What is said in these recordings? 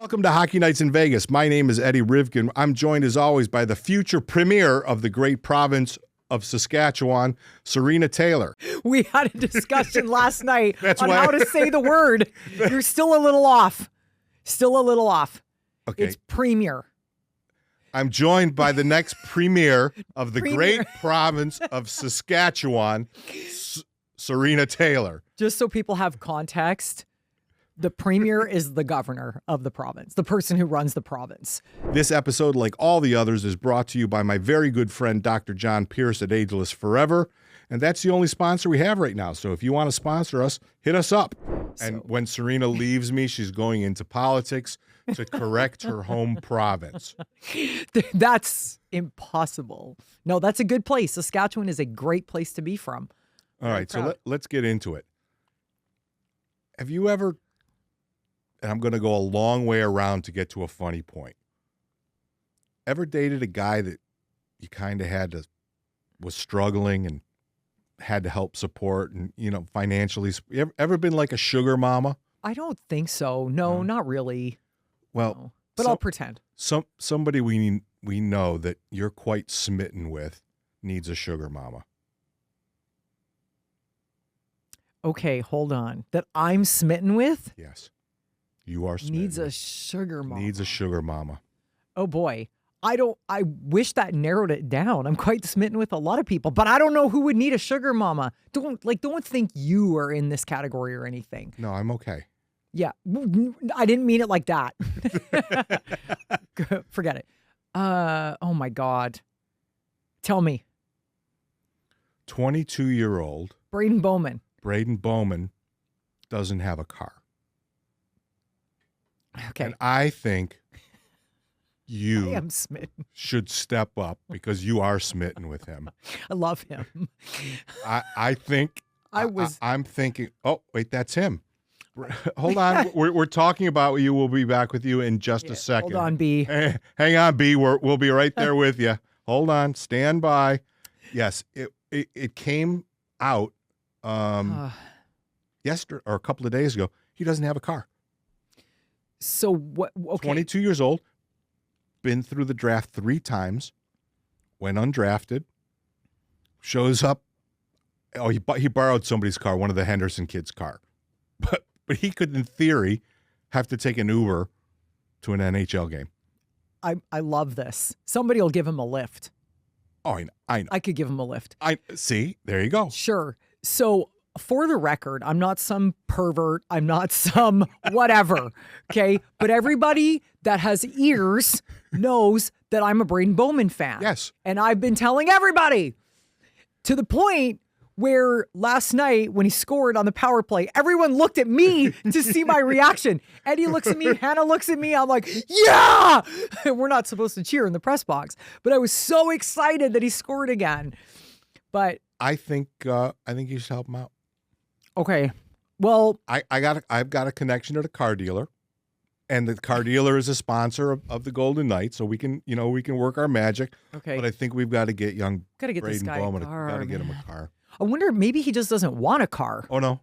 Welcome to Hockey Nights in Vegas. My name is Eddie Rivkin. I'm joined as always by the future premier of the great province of Saskatchewan, Sarina Taylor. We had a discussion last night on how to say the word. You're still a little off. Okay. It's premier. I'm joined by the next premier of the great province of Saskatchewan, Sarina Taylor. Just so people have context, the premier is the governor of the province, the person who runs the province. This episode, like all the others, is brought to you by my very good friend, Dr. John Pierce at Ageless Forever. And that's the only sponsor we have right now. So if you want to sponsor us, hit us up. And when Sarina leaves me, she's going into politics to correct her home province. That's impossible. No, that's a good place. Saskatchewan is a great place to be from. All right, so let's get into it. Have you ever, and I'm going to go a long way around to get to a funny point, ever dated a guy that you kind of was struggling and had to help support and, financially? Ever been like a sugar mama? I don't think so. No, not really. Well, no. But I'll pretend. Somebody we know that you're quite smitten with needs a sugar mama. Okay, hold on. That I'm smitten with? Yes. You are smitten. Needs a sugar mama. Needs a sugar mama. Oh boy. I wish that narrowed it down. I'm quite smitten with a lot of people, but I don't know who would need a sugar mama. Don't think you are in this category or anything. No, I'm okay. Yeah. I didn't mean it like that. Forget it. Oh my God. Tell me. 22-year-old Braeden Bowman doesn't have a car. Okay. And I think you I am smitten. should step up because you are smitten with him. I love him. I think I'm thinking, oh, wait, that's him. Hold on. We're talking about you. We'll be back with you in just a second. Hold on, B. Hang on, B. We'll be right there with you. Hold on. Stand by. Yes, it came out yesterday or a couple of days ago. He doesn't have a car. So what? Okay. 22 years old, been through the draft 3 times, went undrafted, shows up. Oh, he borrowed somebody's car, one of the Henderson kids' car. But he could, in theory, have to take an Uber to an NHL game. I love this. Somebody will give him a lift. Oh, I know. I could give him a lift. See, there you go. Sure. So for the record, I'm not some pervert. I'm not some whatever. Okay. But everybody that has ears knows that I'm a Braeden Bowman fan. Yes. And I've been telling everybody to the point where last night when he scored on the power play, everyone looked at me to see my reaction. Eddie looks at me, Hannah looks at me. I'm like, yeah! We're not supposed to cheer in the press box, but I was so excited that he scored again. But I think you should help him out. Okay. Well, I've got a connection to the car dealer, and the car dealer is a sponsor of the Golden Knights, so we can work our magic. Okay. But I think we've got to get this guy Bowman. a car. Got to get him a car. I wonder, maybe he just doesn't want a car. Oh no.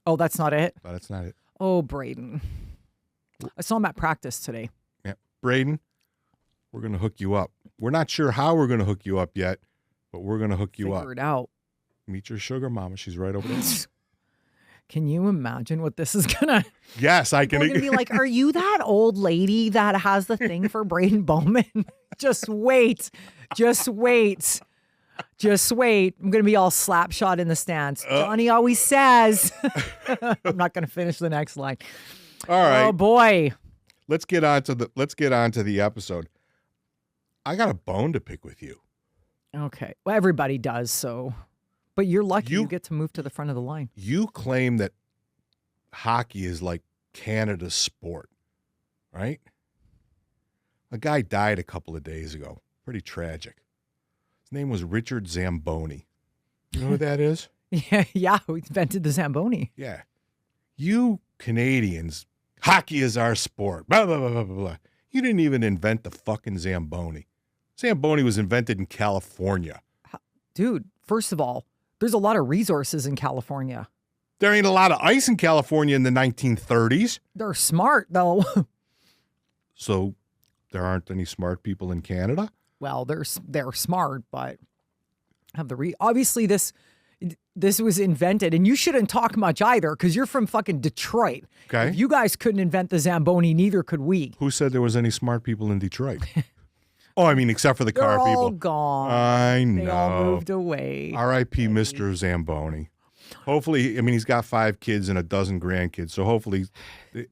Oh, that's not it? No, that's not it. Oh, Braeden. I saw him at practice today. Yeah. Braeden, we're going to hook you up. We're not sure how we're going to hook you up yet, but we're going to hook you up. Figure it out. Meet your sugar mama. She's right over there. Can you imagine what this is gonna? Yes, I can. We're gonna be like, are you that old lady that has the thing for Braeden Bowman? Just wait. I'm gonna be all slap shot in the stands. Johnny always says. I'm not gonna finish the next line. All right. Oh boy. Let's get on to the episode. I got a bone to pick with you. Okay. Well, everybody does so. But you're lucky you get to move to the front of the line. You claim that hockey is like Canada's sport, right? A guy died a couple of days ago. Pretty tragic. His name was Richard Zamboni. You know who that is? Yeah, who invented the Zamboni. Yeah. You Canadians, hockey is our sport. Blah, blah, blah, blah, blah. You didn't even invent the fucking Zamboni. Zamboni was invented in California. Dude, first of all, there's a lot of resources in California. There ain't a lot of ice in California in the 1930s. They're smart, though. So there aren't any smart people in Canada? Well, they're smart, but have the obviously this was invented, and you shouldn't talk much either because you're from fucking Detroit. Okay. If you guys couldn't invent the Zamboni, neither could we. Who said there was any smart people in Detroit? Oh, I mean, except for the They're car all people. gone. I know. They all moved away. R.I.P. Mr. Zamboni. Hopefully, I mean, he's got 5 kids and a dozen grandkids, so hopefully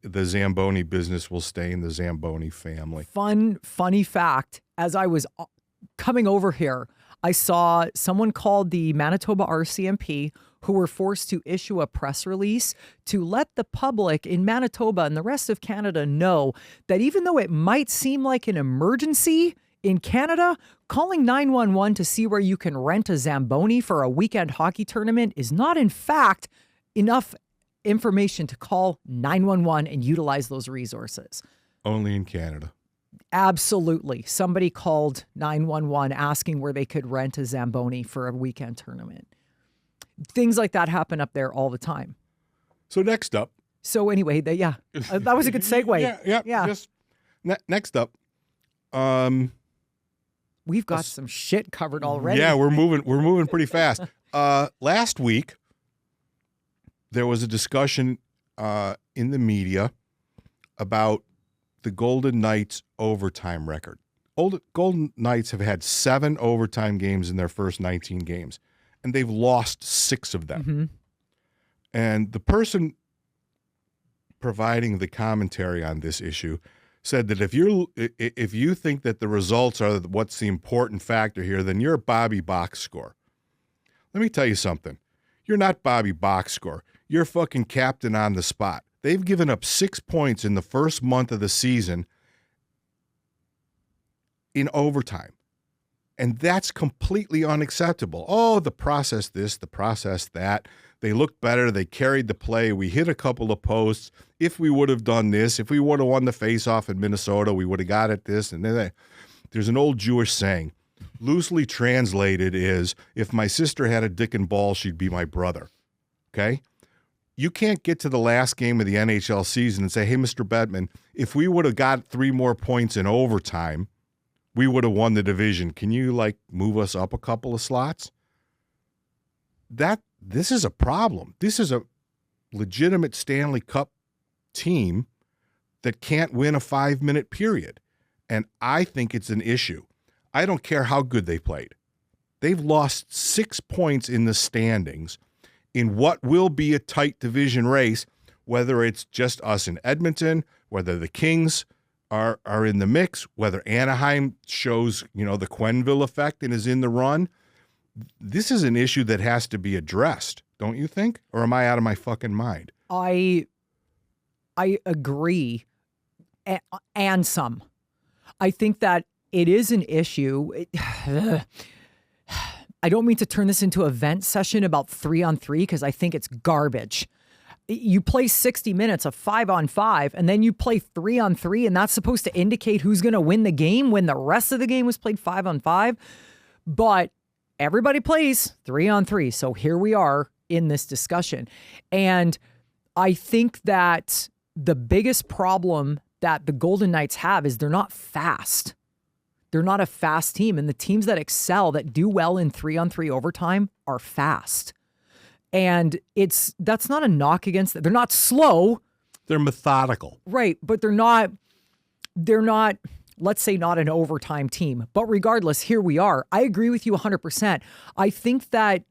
the Zamboni business will stay in the Zamboni family. Funny fact, as I was coming over here, I saw someone called the Manitoba RCMP who were forced to issue a press release to let the public in Manitoba and the rest of Canada know that even though it might seem like an emergency in Canada, calling 911 to see where you can rent a Zamboni for a weekend hockey tournament is not, in fact, enough information to call 911 and utilize those resources. Only in Canada. Absolutely. Somebody called 911 asking where they could rent a Zamboni for a weekend tournament. Things like that happen up there all the time. So next up. So anyway, that was a good segue. Yeah. Just next up. We've got some shit covered already. Yeah, we're moving pretty fast. Last week, there was a discussion in the media about the Golden Knights' overtime record. Golden Knights have had 7 overtime games in their first 19 games, and they've lost 6 of them. Mm-hmm. And the person providing the commentary on this issue said that if you think that the results are what's the important factor here, then you're a Bobby Box score. Let me tell you something. You're not Bobby Box score. You're fucking captain on the spot. They've given up 6 points in the first month of the season in overtime. And that's completely unacceptable. Oh, the process this, the process that. They looked better. They carried the play. We hit a couple of posts. If we would have done this, if we would have won the faceoff in Minnesota, we would have got at this. And then there's an old Jewish saying, loosely translated is, if my sister had a dick and ball, she'd be my brother. Okay? You can't get to the last game of the NHL season and say, hey, Mr. Bettman, if we would have got 3 more points in overtime, we would have won the division. Can you, move us up a couple of slots? This is a problem. This is a legitimate Stanley Cup team that can't win a 5-minute period. And I think it's an issue. I don't care how good they played. They've lost 6 points in the standings in what will be a tight division race, whether it's just us in Edmonton, whether the Kings are in the mix, whether Anaheim shows, the Quenneville effect and is in the run. This is an issue that has to be addressed, don't you think? Or am I out of my fucking mind? I agree, and some. I think that it is an issue. I don't mean to turn this into a vent session about 3-on-3 because I think it's garbage. You play 60 minutes of 5-on-5, and then you play 3-on-3, and that's supposed to indicate who's going to win the game when the rest of the game was played 5-on-5. But everybody plays 3-on-3. So here we are in this discussion. And I think that the biggest problem that the Golden Knights have is they're not fast. They're not a fast team. And the teams that excel, that do well in 3-on-3 overtime are fast. And that's not a knock against them. They're not slow. They're methodical. Right. But they're not, let's say, not an overtime team. But regardless, here we are. I agree with you 100%. I think that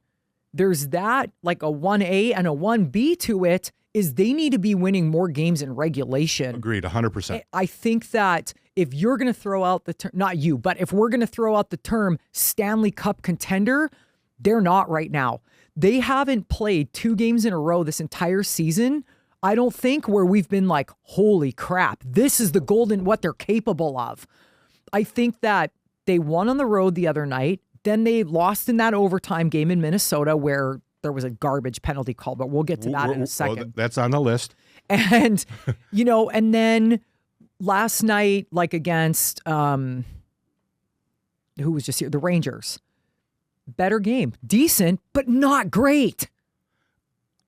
there's that, like a 1A and a 1B to it, is they need to be winning more games in regulation. Agreed, 100%. I think that if you're going to throw out the term, not you, but if we're going to throw out the term Stanley Cup contender, they're not right now. They haven't played 2 games in a row this entire season, I don't think, where we've been like, holy crap, this is the golden, what they're capable of. I think that they won on the road the other night. Then they lost in that overtime game in Minnesota where there was a garbage penalty call, but we'll get to that in a second. Well, that's on the list. And, and then last night, like against, who was just here? The Rangers. Better game. Decent, but not great.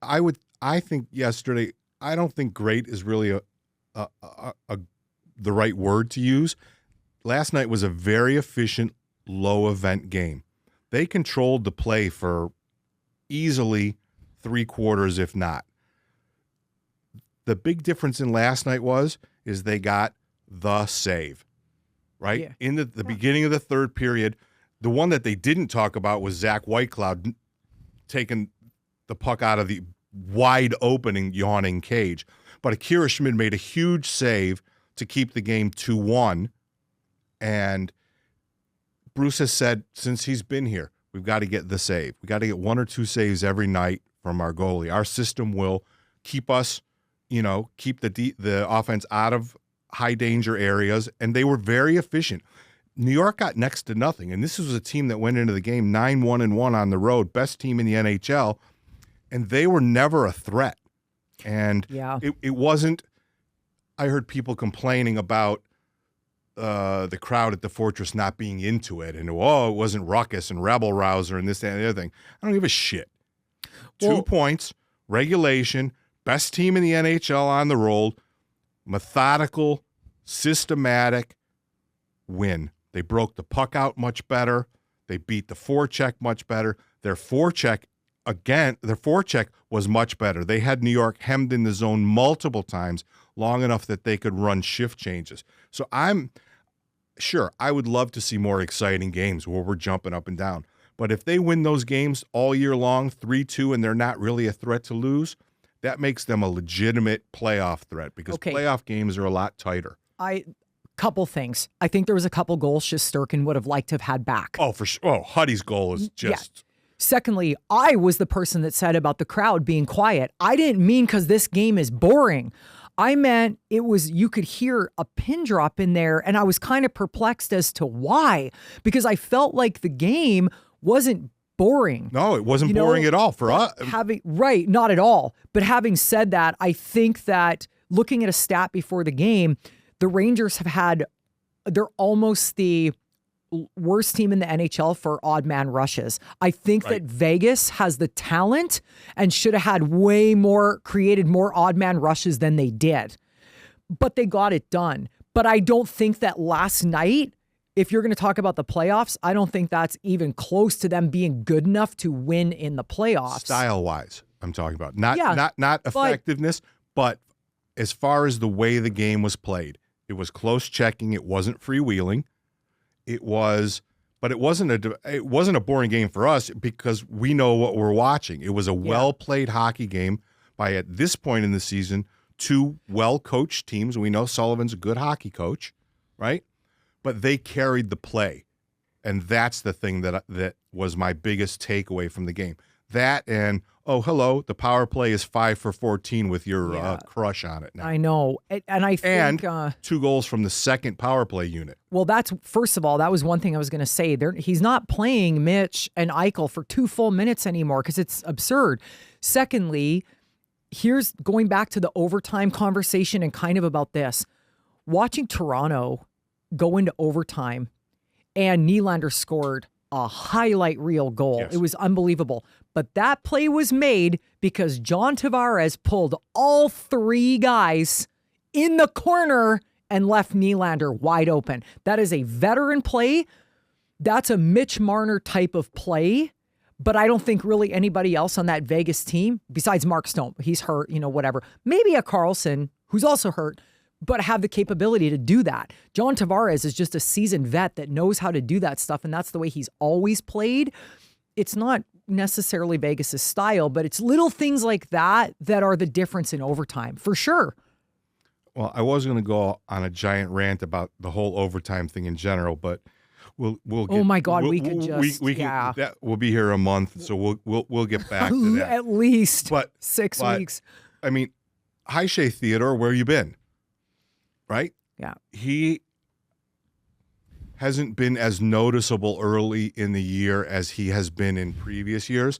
I think yesterday, I don't think great is really the the right word to use. Last night was a very efficient, low-event game. They controlled the play for easily 3/4, if not. The big difference in last night is they got the save, right? Yeah. In the beginning of the third period, the one that they didn't talk about was Zach Whitecloud taking the puck out of the wide opening, yawning cage. But Akira Schmid made a huge save to keep the game 2-1. And Bruce has said since he's been here, we've got to get the save. We got to get 1 or 2 saves every night from our goalie. Our system will keep us, keep the offense out of high danger areas. And they were very efficient. New York got next to nothing. And this was a team that went into the game 9-1-1 on the road, best team in the NHL. And they were never a threat. And it wasn't, I heard people complaining about the crowd at the Fortress not being into it. And, it wasn't ruckus and rebel rouser and this, that, and the other thing. I don't give a shit. 2 points, regulation, best team in the NHL on the road, methodical, systematic win. They broke the puck out much better. They beat the forecheck much better. Their forecheck was much better. They had New York hemmed in the zone multiple times, long enough that they could run shift changes. So I'm sure I would love to see more exciting games where we're jumping up and down. But if they win those games all year long, 3-2, and they're not really a threat to lose, that makes them a legitimate playoff threat because playoff games are a lot tighter. Couple things. I think there was a couple goals Shesterkin would have liked to have had back. Oh, for sure. Oh, Huddy's goal is just... Yeah. Secondly, I was the person that said about the crowd being quiet. I didn't mean because this game is boring. I meant it was, you could hear a pin drop in there, and I was kind of perplexed as to why. Because I felt like the game wasn't boring. No, it wasn't boring at all for us. Right, not at all. But having said that, I think that looking at a stat before the game, the Rangers they're almost the worst team in the NHL for odd man rushes. I think that Vegas has the talent and should have had created more odd man rushes than they did. But they got it done. But I don't think that last night, if you're going to talk about the playoffs, I don't think that's even close to them being good enough to win in the playoffs. Style-wise, I'm talking about. Not effectiveness, but as far as the way the game was played. It was close checking. It wasn't freewheeling. It wasn't a boring game for us because we know what we're watching. It was a well-played hockey game by, at this point in the season, 2 well-coached teams. We know Sullivan's a good hockey coach, right? But they carried the play, and that's the thing that was my biggest takeaway from the game. That and, the power play is 5 for 14 with your crush on it now. I know. And I think... And 2 goals from the second power play unit. Well, first of all, that was one thing I was going to say. He's not playing Mitch and Eichel for 2 full minutes anymore because it's absurd. Secondly, here's going back to the overtime conversation and kind of about this. Watching Toronto go into overtime and Nylander scored a highlight reel goal. Yes. It was unbelievable. But that play was made because John Tavares pulled all 3 guys in the corner and left Nylander wide open. That is a veteran play. That's a Mitch Marner type of play. But I don't think really anybody else on that Vegas team, besides Mark Stone, he's hurt, whatever. Maybe a Carlson, who's also hurt, but have the capability to do that. John Tavares is just a seasoned vet that knows how to do that stuff, and that's the way he's always played. It's not necessarily Vegas' style, but it's little things like that that are the difference in overtime, for sure. Well, I was going to go on a giant rant about the whole overtime thing in general, but we'll get, oh my God, we could just we'll be here a month, so we'll get back to that. At least 6 weeks. I mean, hi Shea Theodore, where you been? Right? Yeah. He hasn't been as noticeable early in the year as he has been in previous years.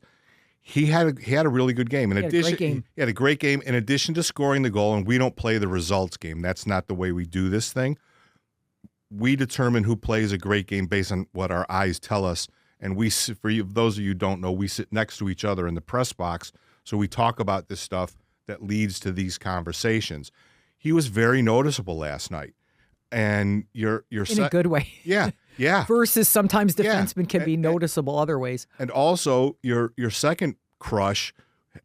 He had a really good game. He had a great game. In addition to scoring the goal, and we don't play the results game. That's not the way we do this thing. We determine who plays a great game based on what our eyes tell us. And those of you who don't know, we sit next to each other in the press box, so we talk about this stuff that leads to these conversations. He was very noticeable last night. and you're in a good way. Yeah, yeah. Versus sometimes Yeah. defensemen can be noticeable other ways. And also, your second crush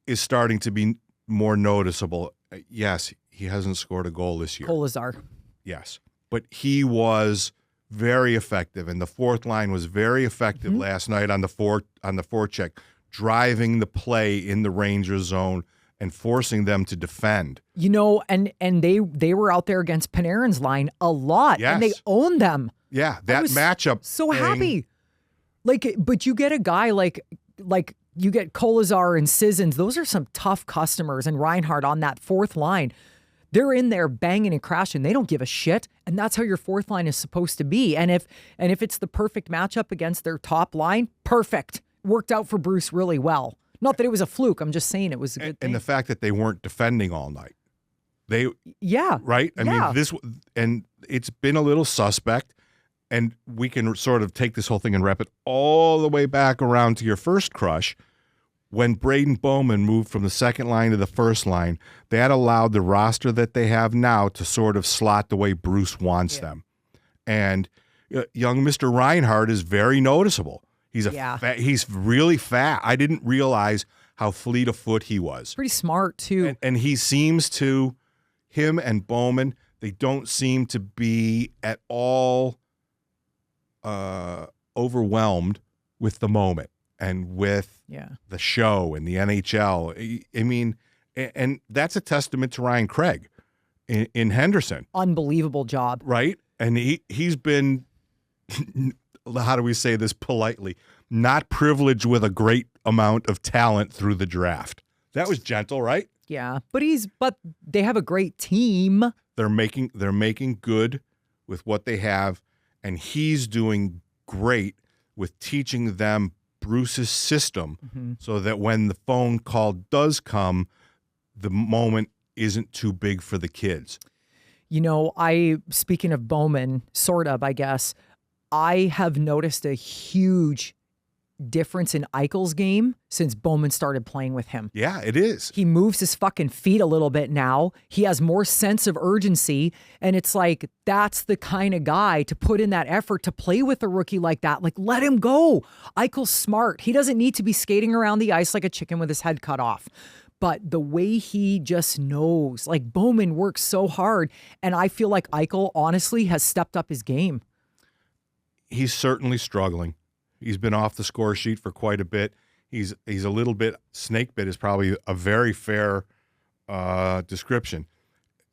is starting to be more noticeable. Yes, he hasn't scored a goal this year. Kolazar. Yes, but he was very effective, and the fourth line was very effective Mm-hmm. last night on the forecheck, driving the play in the Rangers zone and forcing them to defend. You know, and they were out there against Panarin's line a lot, and they Yes. owned them. Yeah, I that was matchup. So thing- happy. Like, but you get a guy like you get Kolazar and Sissons. Those are some tough customers, and Reinhardt on that fourth line. They're in there banging and crashing. They don't give a shit, and that's how your fourth line is supposed to be. And if it's the perfect matchup against their top line, perfect. Worked out for Bruce really well. Not that it was a fluke. I'm just saying it was a good thing. And the fact that they weren't defending all night. Yeah. Right? I Yeah. mean, and it's been a little suspect, and we can sort of take this whole thing and wrap it all the way back around to your first crush. When Braeden Bowman moved from the second line to the first line, that allowed the roster that they have now to sort of slot the way Bruce wants them. And young Mr. Reinhardt is very noticeable. He's he's really fat. I didn't realize how fleet of foot he was. Pretty smart too. And he seems to, him and Bowman, they don't seem to be at all overwhelmed with the moment and with the show and the NHL. I mean, and that's a testament to Ryan Craig in Henderson. Unbelievable job. Right? And he's been, how do we say this politely, not privileged with a great amount of talent through the draft. That was gentle, right? Yeah, but they have a great team. They're making good with what they have, and he's doing great with teaching them Bruce's system so that when the phone call does come, the moment isn't too big for the kids. You know, speaking of Bowman, sort of, I guess, I have noticed a huge difference in Eichel's game since Bowman started playing with him. Yeah, it is. He moves his fucking feet a little bit now. He has more sense of urgency. And it's like, that's the kind of guy to put in that effort to play with a rookie like that. Like, let him go. Eichel's smart. He doesn't need to be skating around the ice like a chicken with his head cut off. But the way he just knows, like Bowman works so hard. And I feel like Eichel honestly has stepped up his game. He's certainly struggling. He's been off the score sheet for quite a bit. He's a little bit, snake bit is probably a very fair description.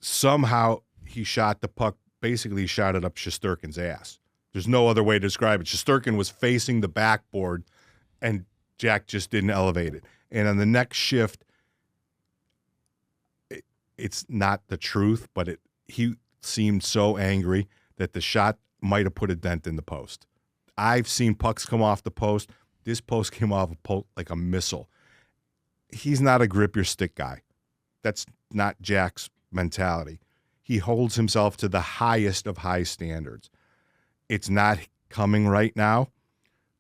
Somehow he shot the puck, basically he shot it up Shesterkin's ass. There's no other way to describe it. Shesterkin was facing the backboard and Jack just didn't elevate it. And on the next shift, it's not the truth, but he seemed so angry that the shot might have put a dent in the post. I've seen pucks come off the post. This post came off a post like a missile. He's not a grip your stick guy. That's not Jack's mentality. He holds himself to the highest of high standards. It's not coming right now.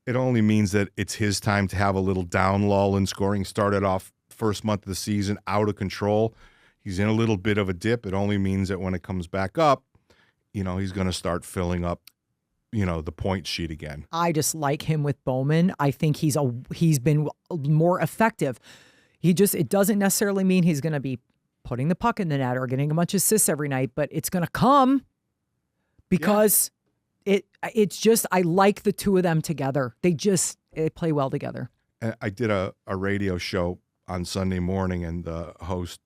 It only means that it's his time to have a little down lull in scoring. Started off first month of the season out of control. He's in a little bit of a dip. It only means that when it comes back up, he's going to start filling up the point sheet again. I just like him with Bowman. I think he's been more effective. It doesn't necessarily mean he's going to be putting the puck in the net or getting a bunch of assists every night, but it's going to come because it's just, I like the two of them together. They play well together. And I did a radio show on Sunday morning, and the host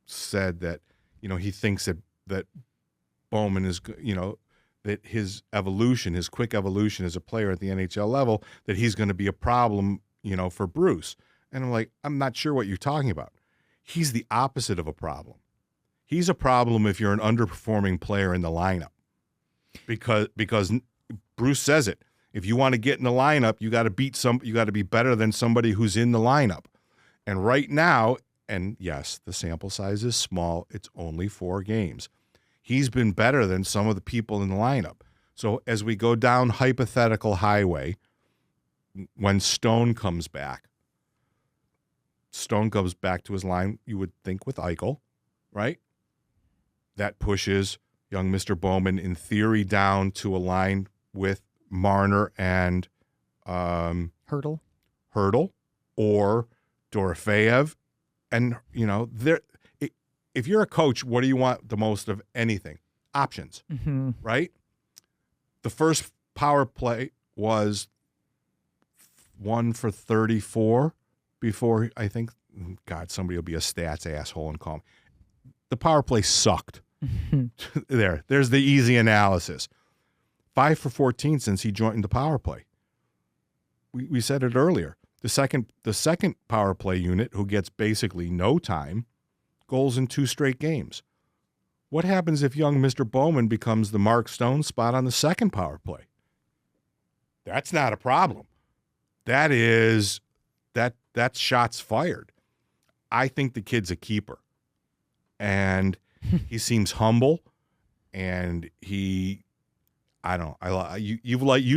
said that, he thinks that Bowman is, that his quick evolution as a player at the NHL level, that he's going to be a problem, for Bruce. And I'm like, I'm not sure what you're talking about. He's the opposite of a problem. He's a problem if you're an underperforming player in the lineup. Because Bruce says it. If you want to get in the lineup, you got to be better than somebody who's in the lineup. And right now, and yes, the sample size is small, it's only 4 games. He's been better than some of the people in the lineup. So as we go down hypothetical highway, when Stone comes back to his line, you would think with Eichel, right? That pushes young Mr. Bowman, in theory, down to a line with Marner and Hurdle. or Dorofeyev. And, if you're a coach, what do you want the most of anything? Options, right? The first power play was 1 for 34 before, I think, God, somebody will be a stats asshole and call me. The power play sucked. There's the easy analysis. 5 for 14 since he joined the power play. We said it earlier. The second power play unit, who gets basically no time, goals in 2 straight games. What happens if young Mr. Bowman becomes the Mark Stone spot on the second power play? That's not a problem. That's shots fired. I think the kid's a keeper. And he seems humble, and you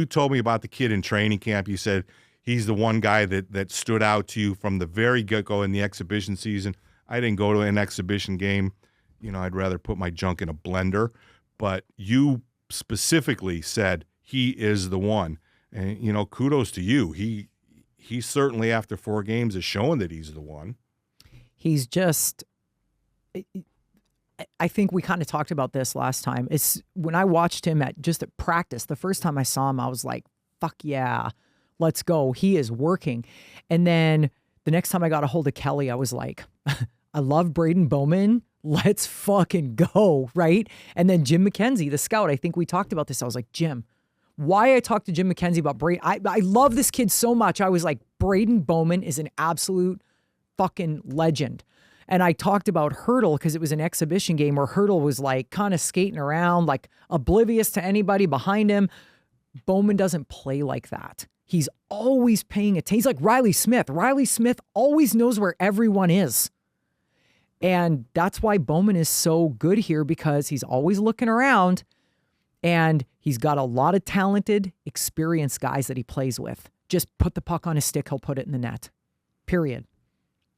told me about the kid in training camp. You said he's the one guy that stood out to you from the very get-go in the exhibition season. I didn't go to an exhibition game. I'd rather put my junk in a blender. But you specifically said he is the one. And, kudos to you. He certainly, after 4 games, is showing that he's the one. He's just... I think we kind of talked about this last time. It's when I watched him at practice, the first time I saw him, I was like, fuck yeah, let's go. He is working. And then the next time I got a hold of Kelly, I was like, I love Braeden Bowman. Let's fucking go, right? And then Jim McKenzie, the scout, I think we talked about this. I was like, Jim, why I talked to Jim McKenzie about Braeden. I love this kid so much. I was like, Braeden Bowman is an absolute fucking legend. And I talked about Hurdle because it was an exhibition game where Hurdle was like kind of skating around, like oblivious to anybody behind him. Bowman doesn't play like that. He's always paying attention. He's like Riley Smith. Riley Smith always knows where everyone is. And that's why Bowman is so good here, because he's always looking around, and he's got a lot of talented, experienced guys that he plays with. Just put the puck on his stick, he'll put it in the net. Period.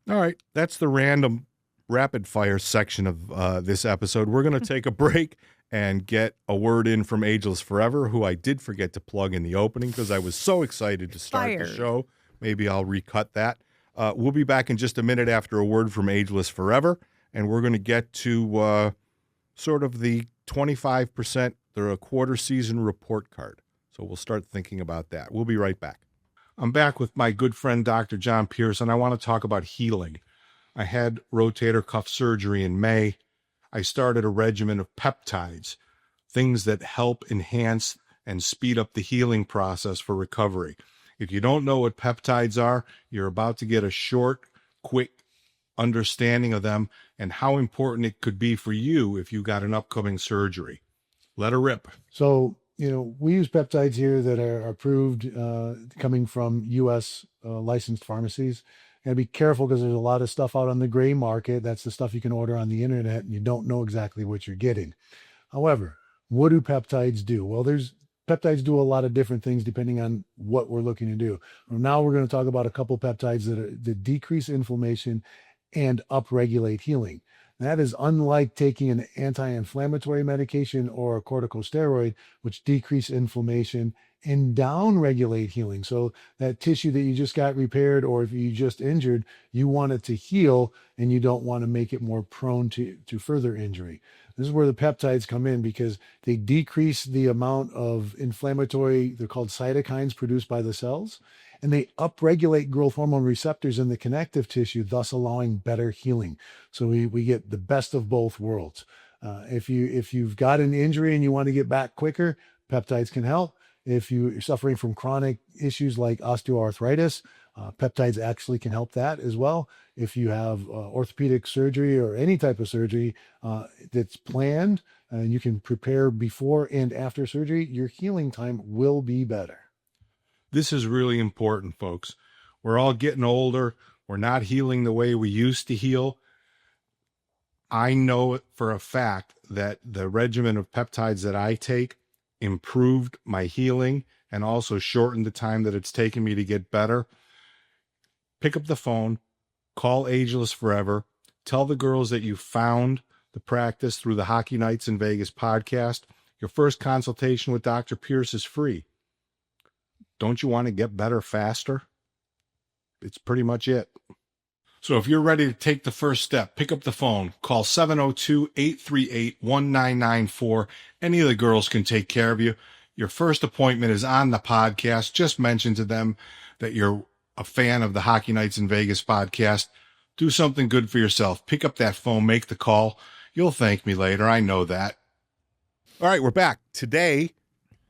All right. That's the random rapid fire section of this episode. We're going to take a break and get a word in from Ageless Forever, who I did forget to plug in the opening because I was so excited to start the show. Maybe I'll recut that. We'll be back in just a minute after a word from Ageless Forever, and we're going to get to sort of the 25%, the quarter season report card. So we'll start thinking about that. We'll be right back. I'm back with my good friend, Dr. John Pierce, and I want to talk about healing. I had rotator cuff surgery in May. I started a regimen of peptides, things that help enhance and speed up the healing process for recovery. If you don't know what peptides are, you're about to get a short, quick understanding of them and how important it could be for you if you got an upcoming surgery. Let her rip. So, we use peptides here that are approved coming from U.S. Licensed pharmacies. And be careful because there's a lot of stuff out on the gray market. That's the stuff you can order on the internet, and you don't know exactly what you're getting. However, what do peptides do? Well, peptides do a lot of different things depending on what we're looking to do. Now we're going to talk about a couple peptides that decrease inflammation and upregulate healing. That is unlike taking an anti-inflammatory medication or a corticosteroid, which decrease inflammation and downregulate healing. So that tissue that you just got repaired, or if you just injured, you want it to heal and you don't want to make it more prone to further injury. This is where the peptides come in, because they decrease the amount of inflammatory, they're called cytokines, produced by the cells, and they upregulate growth hormone receptors in the connective tissue, thus allowing better healing. So we get the best of both worlds. If you've got an injury and you want to get back quicker, peptides can help. If you're suffering from chronic issues like osteoarthritis, peptides actually can help that as well. If you have orthopedic surgery or any type of surgery that's planned, and you can prepare before and after surgery, your healing time will be better. This is really important, folks. We're all getting older. We're not healing the way we used to heal. I know it for a fact that the regimen of peptides that I take improved my healing and also shortened the time that it's taken me to get better. Pick up the phone, call Ageless Forever, tell the girls that you found the practice through the Hockey Nights in Vegas podcast. Your first consultation with Dr. Pierce is free. Don't you want to get better faster? It's pretty much it. So if you're ready to take the first step, pick up the phone, call 702-838-1994. Any of the girls can take care of you. Your first appointment is on the podcast. Just mention to them that you're a fan of the Hockey Nights in Vegas podcast. Do something good for yourself. Pick up that phone, make the call. You'll thank me later. I know that. All right, we're back. Today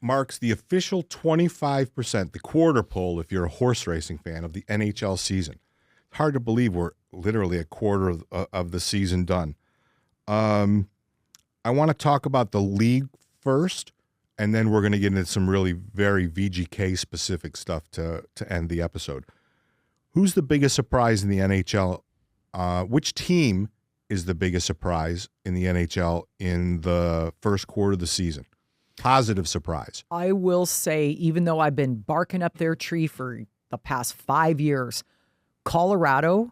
marks the official 25%, the quarter pole, if you're a horse racing fan, of the NHL season. Hard to believe we're literally a quarter of the season done. I want to talk about the league first, and then we're going to get into some really very VGK specific stuff to end the episode. Who's the biggest surprise in the NHL? Which team is the biggest surprise in the NHL in the first quarter of the season? Positive surprise. I will say, even though I've been barking up their tree for the past 5 years, Colorado,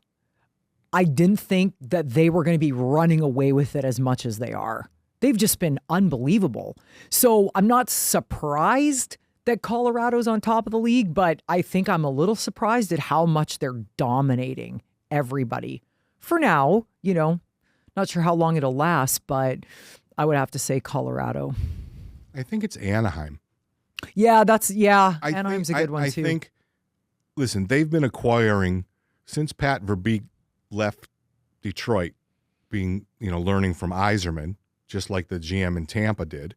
I didn't think that they were going to be running away with it as much as they are. They've just been unbelievable. So I'm not surprised that Colorado's on top of the league, but I think I'm a little surprised at how much they're dominating everybody. For now, not sure how long it'll last, but I would have to say Colorado. I think it's Anaheim. Yeah, Anaheim's a good one too. I think, listen, they've been acquiring since Pat Verbeek left Detroit, learning from Yzerman, just like the GM in Tampa did.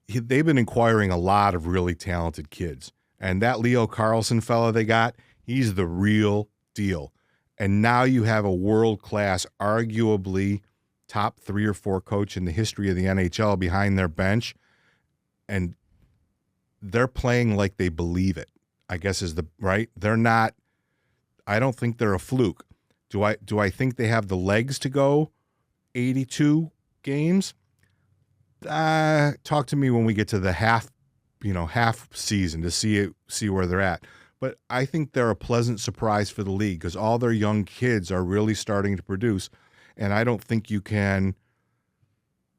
They've been acquiring a lot of really talented kids. And that Leo Carlson fella they got, he's the real deal. And now you have a world-class, arguably top 3 or 4 coach in the history of the NHL behind their bench. And they're playing like they believe it, I guess is the right. They're not, I don't think they're a fluke. Do I think they have the legs to go 82 games? Talk to me when we get to the half season to see where they're at. But I think they're a pleasant surprise for the league because all their young kids are really starting to produce, and I don't think you can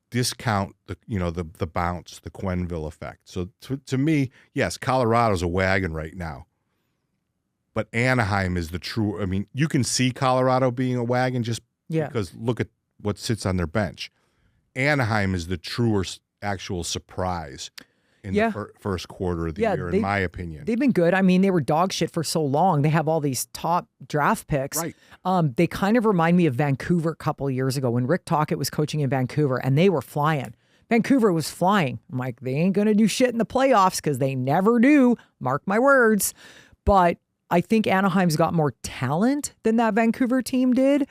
discount the bounce, the Quenneville effect. So to me, yes, Colorado's a wagon right now. But Anaheim is the true. I mean, you can see Colorado being a wagon just because look at what sits on their bench. Anaheim is the truer actual surprise in the first quarter of the year, in my opinion. They've been good. I mean, they were dog shit for so long. They have all these top draft picks. Right. They kind of remind me of Vancouver a couple of years ago when Rick Tocchet was coaching in Vancouver, and they were flying. Vancouver was flying. I'm like, they ain't going to do shit in the playoffs because they never do. Mark my words. But I think Anaheim's got more talent than that Vancouver team did.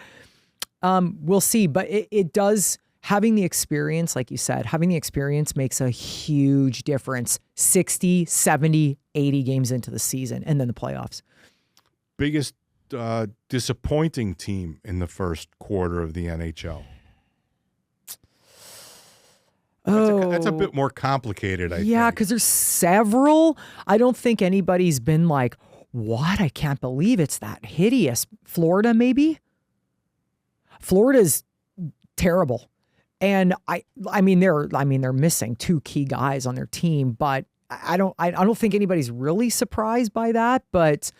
We'll see. But it does, having the experience, like you said, having the experience makes a huge difference. 60, 70, 80 games into the season and then the playoffs. Biggest disappointing team in the first quarter of the NHL? That's a bit more complicated, I think. Yeah, because there's several. I don't think anybody's been like, what? I can't believe it's that hideous. Florida, maybe? Florida's terrible. And I mean they're missing 2 key guys on their team, but I don't think anybody's really surprised by that, but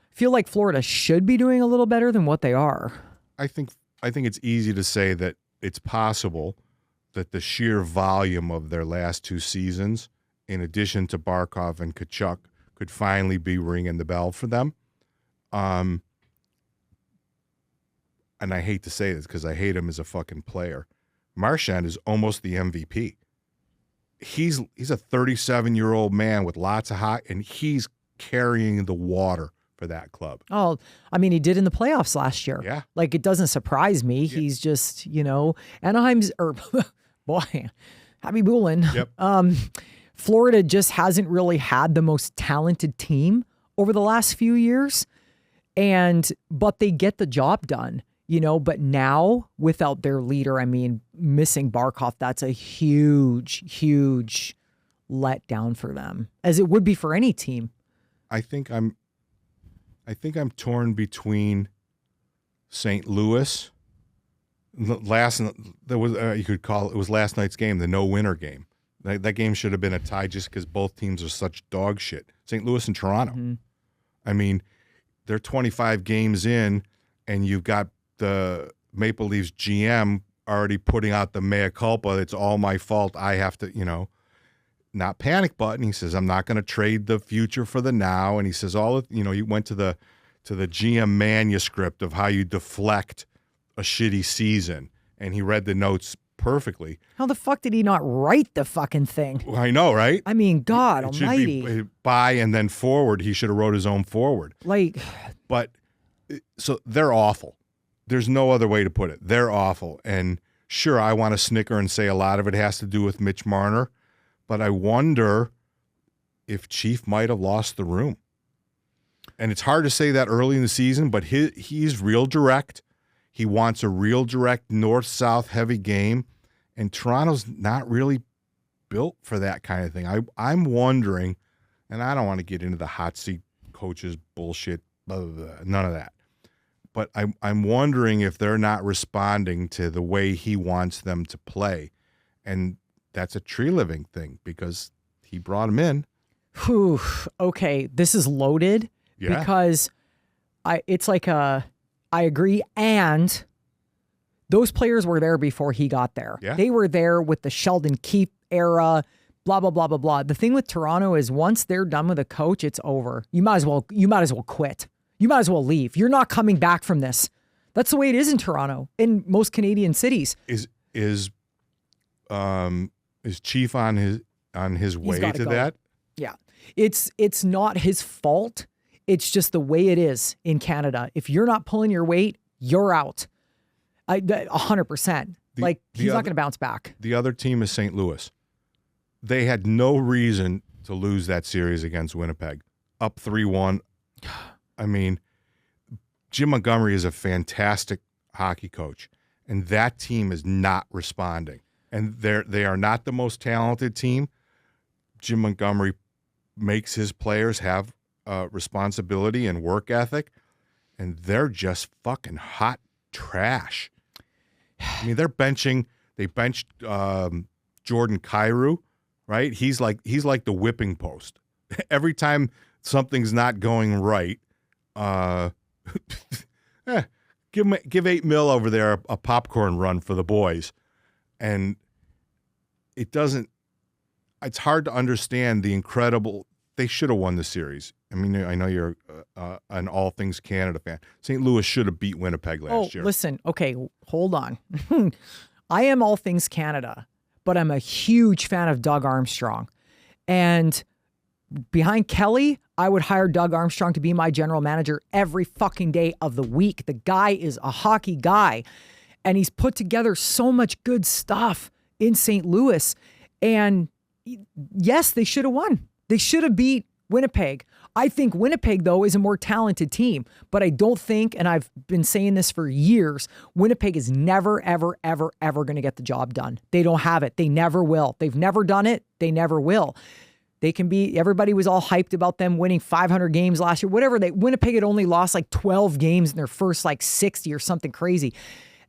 I feel like Florida should be doing a little better than what they are. I think it's easy to say that it's possible that the sheer volume of their last 2 seasons, in addition to Barkov and Tkachuk, could finally be ringing the bell for them. And I hate to say this because I hate him as a fucking player. Marchand is almost the MVP. He's a 37-year-old man with lots of hot, and he's carrying the water for that club. Oh, I mean, he did in the playoffs last year. Yeah. Like, it doesn't surprise me. Yeah. He's just, Anaheim's, boy, Happy Boolin. Yep. Florida just hasn't really had the most talented team over the last few years, but they get the job done. But now without their leader, I mean, missing Barkov, that's a huge, huge letdown for them, as it would be for any team. I think I'm torn between St. Louis There was you could call it was last night's game, the no-winner game. That game should have been a tie just because both teams are such dog shit. St. Louis and Toronto. Mm-hmm. I mean, they're 25 games in, and you've got the Maple Leafs GM already putting out the mea culpa. It's all my fault. I have to, not panic button. He says, I'm not going to trade the future for the now. And he says, he went to the GM manuscript of how you deflect a shitty season. And he read the notes perfectly. How the fuck did he not write the fucking thing? Well, I know, right? I mean, God It almighty. should be by and then forward. He should have wrote his own forward. But so they're awful. There's no other way to put it. They're awful. And sure, I want to snicker and say a lot of it has to do with Mitch Marner, but I wonder if Chief might have lost the room. And it's hard to say that early in the season, but he's real direct. He wants a real direct north-south heavy game, and Toronto's not really built for that kind of thing. I'm wondering, and I don't want to get into the hot seat coaches bullshit, blah, blah, blah, none of that. But I'm wondering if they're not responding to the way he wants them to play. And that's a tree living thing because he brought him in. Whew, okay, this is loaded because it's like I agree. And those players were there before he got there. Yeah. They were there with the Sheldon Keefe era, blah, blah, blah, blah, blah. The thing with Toronto is once they're done with a coach, it's over. You might as well quit. You might as well leave. You're not coming back from this. That's the way it is in Toronto, in most Canadian cities. Is Chief on his way to go. that? Yeah. It's not his fault. It's just the way it is in Canada. If you're not pulling your weight, you're out. 100%. He's not going to bounce back. The other team is St. Louis. They had no reason to lose that series against Winnipeg. Up 3-1. I mean, Jim Montgomery is a fantastic hockey coach, and that team is not responding. And they are not the most talented team. Jim Montgomery makes his players have responsibility and work ethic, and they're just fucking hot trash. I mean, they benched Jordan Kyrou, right? He's like the whipping post. Every time something's not going right, give $8 million over there a popcorn run for the boys. And it's hard to understand the incredible, they should have won the series. I mean, I know you're an all things Canada fan. St. Louis should have beat Winnipeg last year. Listen, okay, hold on. I am all things Canada, but I'm a huge fan of Doug Armstrong. And behind Kelly, I would hire Doug Armstrong to be my general manager every fucking day of the week. The guy is a hockey guy, and he's put together so much good stuff in St. Louis. And yes, they should have won. They should have beat Winnipeg. I think Winnipeg, though, is a more talented team, but I don't think, and I've been saying this for years, Winnipeg is never, ever, ever, ever going to get the job done. They don't have it. They never will. They've never done it. They never will. They can be, everybody was all hyped about them winning 500 games last year, whatever. Winnipeg had only lost like 12 games in their first like 60 or something crazy.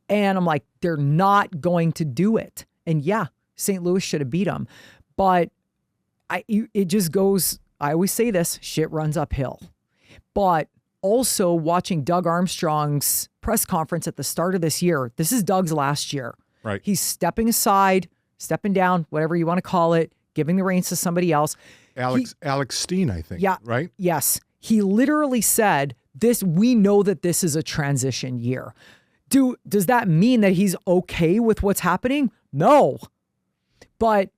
And I'm like, they're not going to do it. And yeah, St. Louis should have beat them. But it just goes, I always say this, shit runs uphill. But also watching Doug Armstrong's press conference at the start of this year, this is Doug's last year. Right. He's stepping aside, stepping down, whatever you want to call it, giving the reins to somebody else. Alex Steen, I think. Yeah. Right? Yes. He literally said, we know that this is a transition year. Does that mean that he's okay with what's happening? No. But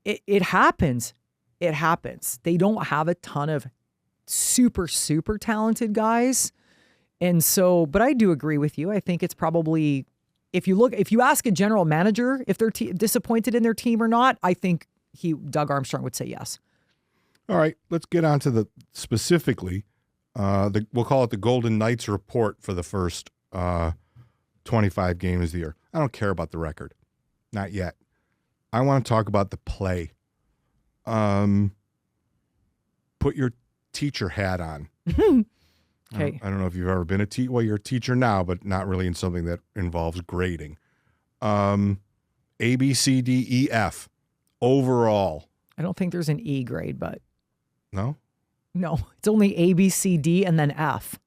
it happens. It happens. They don't have a ton of super, super talented guys. And so, but I do agree with you. I think it's probably, if you ask a general manager if they're disappointed in their team or not, I think Doug Armstrong would say yes. All right, let's get on to the specifically, we'll call it the Golden Knights report for the first 25 games of the year. I don't care about the record. Not yet. I want to talk about the play. Put your teacher hat on. Okay. I don't know if you've ever been a teacher. Well, you're a teacher now, but not really in something that involves grading. A, B, C, D, E, F. Overall. I don't think there's an E grade, but No? no, it's only A, B, C, D, and then F.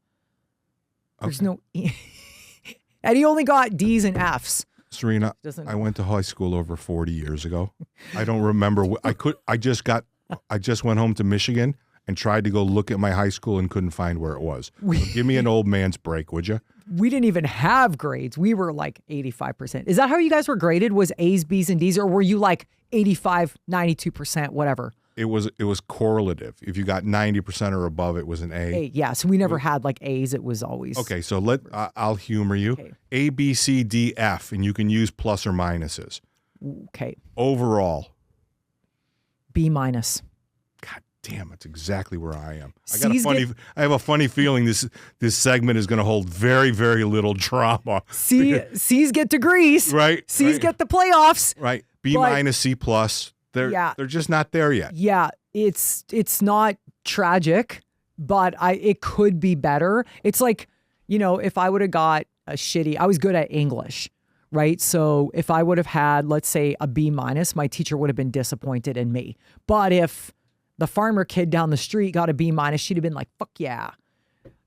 There's no E. And he only got D's and F's. Sarina, I went to high school over 40 years ago. I don't remember. I just went home to Michigan and tried to go look at my high school and couldn't find where it was. So give me an old man's break, would you? We didn't even have grades. We were like 85%. Is that how you guys were graded? Was A's, B's, and D's? Or were you like 85, 92%, whatever? It was correlative. If you got 90% or above, it was an A. A, yeah. So we never had like A's. It was always. Okay, so I'll humor you. Okay. A, B, C, D, F, and you can use plus or minuses. Okay. Overall. B minus. God damn, that's exactly where I am. I have a funny feeling this segment is going to hold very, very little drama. C's get degrees. Right. C's get the playoffs. Right. B minus, C plus. They're just not there yet. Yeah, it's not tragic, but it could be better. It's like, if I would have got I was good at English, right? So if I would have had, let's say, a B minus, my teacher would have been disappointed in me. But if the farmer kid down the street got a B minus, she'd have been like, fuck yeah.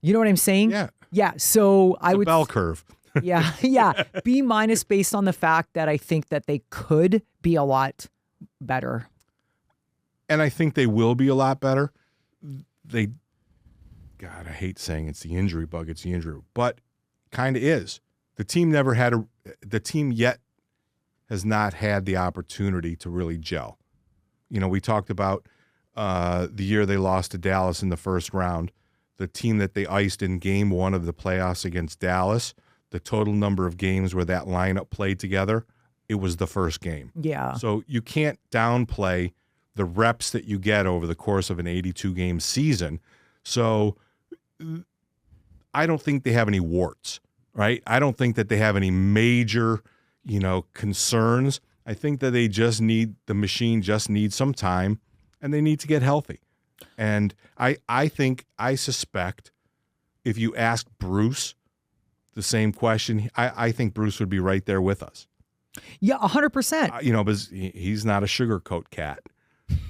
You know what I'm saying? Yeah. Yeah. So I would bell curve. Yeah. Yeah. B minus based on the fact that I think that they could be a lot better. And I think they will be a lot better. God, I hate saying it's the injury bug, it's the injury, but kind of is. The team yet has not had the opportunity to really gel. We talked about the year they lost to Dallas in the first round, the team that they iced in game 1 of the playoffs against Dallas, the total number of games where that lineup played together, it was the first game. Yeah. So you can't downplay the reps that you get over the course of an 82-game season. So I don't think they have any warts, right? I don't think that they have any major, concerns. I think that the machine just needs some time, and they need to get healthy. And I suspect if you ask Bruce the same question, I think Bruce would be right there with us. Yeah, 100%. But he's not a sugarcoat cat.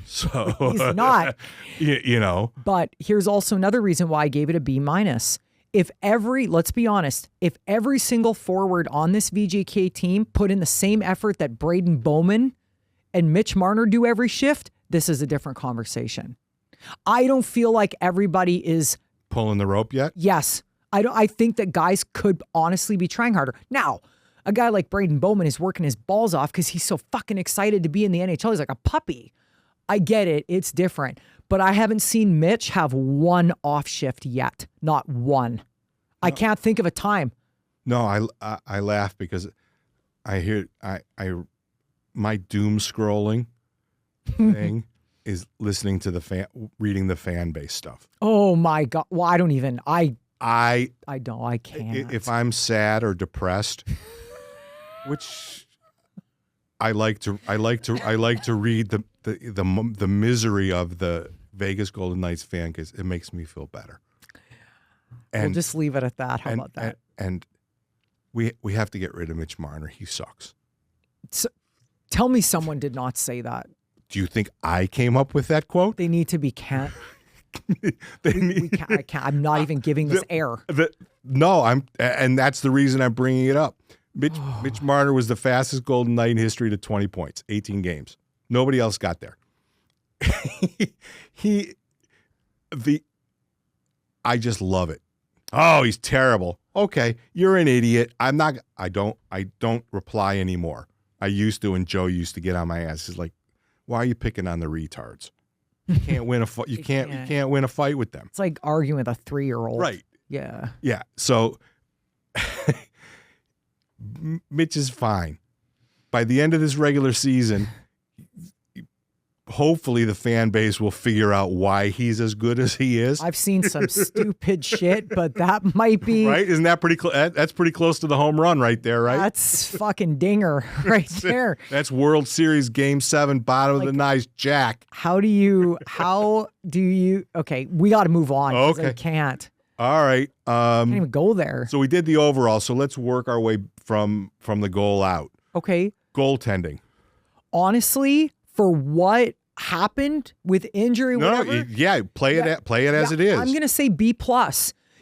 So he's not. But here's also another reason why I gave it a B minus. Let's be honest, if every single forward on this VGK team put in the same effort that Braeden Bowman and Mitch Marner do every shift, this is a different conversation. I don't feel like everybody is pulling the rope yet. Yes. I think that guys could honestly be trying harder. Now, a guy like Braeden Bowman is working his balls off because he's so fucking excited to be in the NHL. He's like a puppy. I get it. It's different. But I haven't seen Mitch have one off shift yet. Not one. No. I can't think of a time. No, I laugh because I hear my doom scrolling thing is listening to reading the fan base stuff. Oh my God. Well, I don't even. I can't. If I'm sad or depressed, which I like to read the misery of the Vegas Golden Knights fan because it makes me feel better. And we'll just leave it at that. How about that? And we have to get rid of Mitch Marner. He sucks. So, tell me someone did not say that. Do you think I came up with that quote? They need to be can't. I can't. I'm not even giving this air. No, and that's the reason I'm bringing it up. Mitch Marner was the fastest Golden Knight in history to 20 points, 18 games. Nobody else got there. I just love it. Oh, he's terrible. Okay, you're an idiot. I don't reply anymore. I used to, and Joe used to get on my ass. He's like, why are you picking on the retards? You can't win a fight. You can't win a fight with them. It's like arguing with a 3-year-old. Right. Yeah. Yeah. So Mitch is fine. By the end of this regular season, hopefully the fan base will figure out why he's as good as he is. I've seen some stupid shit, but that might be right. Isn't that pretty close? That's pretty close to the home run right there, right? That's fucking dinger right there. That's World Series Game 7, bottom of the ninth, Jack. How do you? Okay, we got to move on. Okay, I can't. All right. Can't even go there. So we did the overall. So let's work our way from the goal out. Okay. Goaltending. Honestly, for what happened with injury, whatever. Play it as it is. I'm gonna say B+.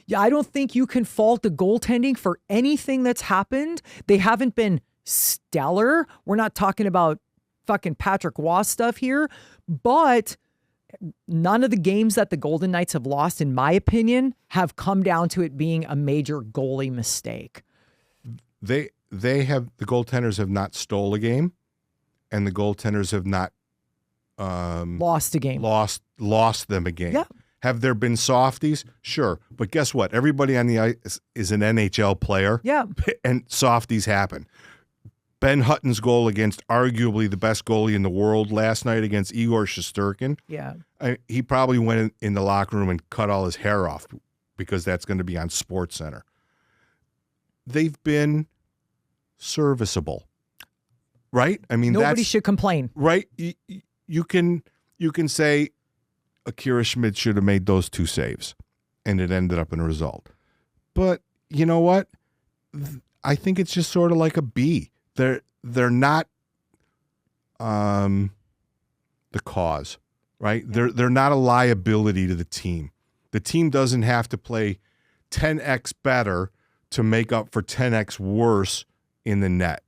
Yeah, I don't think you can fault the goaltending for anything that's happened. They haven't been stellar. We're not talking about fucking Patrick Waugh stuff here, but none of the games that the Golden Knights have lost, in my opinion, have come down to it being a major goalie mistake. The goaltenders have not stole a game, and the goaltenders have not Lost a game. Lost them a game. Yeah. Have there been softies? Sure. But guess what? Everybody on the ice is an NHL player. Yeah. And softies happen. Ben Hutton's goal against arguably the best goalie in the world last night against Igor Shesterkin. Yeah. He probably went in the locker room and cut all his hair off because that's going to be on SportsCenter. They've been serviceable. Right? I mean, nobody should complain. Right? You can say Akira Schmid should have made those 2 saves, and it ended up in a result. But you know what? I think it's just sort of like a B. They're not the cause, right? They're not a liability to the team. The team doesn't have to play 10x better to make up for 10x worse in the net.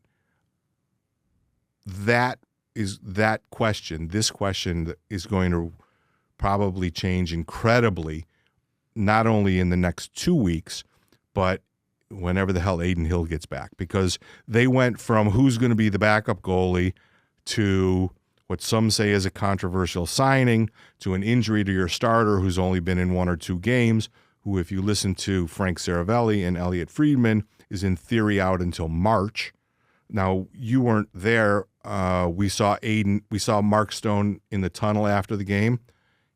This question is going to probably change incredibly, not only in the next 2 weeks, but whenever the hell Aiden Hill gets back, because they went from who's going to be the backup goalie to what some say is a controversial signing to an injury to your starter who's only been in 1 or 2 games, who, if you listen to Frank Saravelli and Elliot Friedman, is in theory out until March. Now, you weren't there. We saw Mark Stone in the tunnel after the game,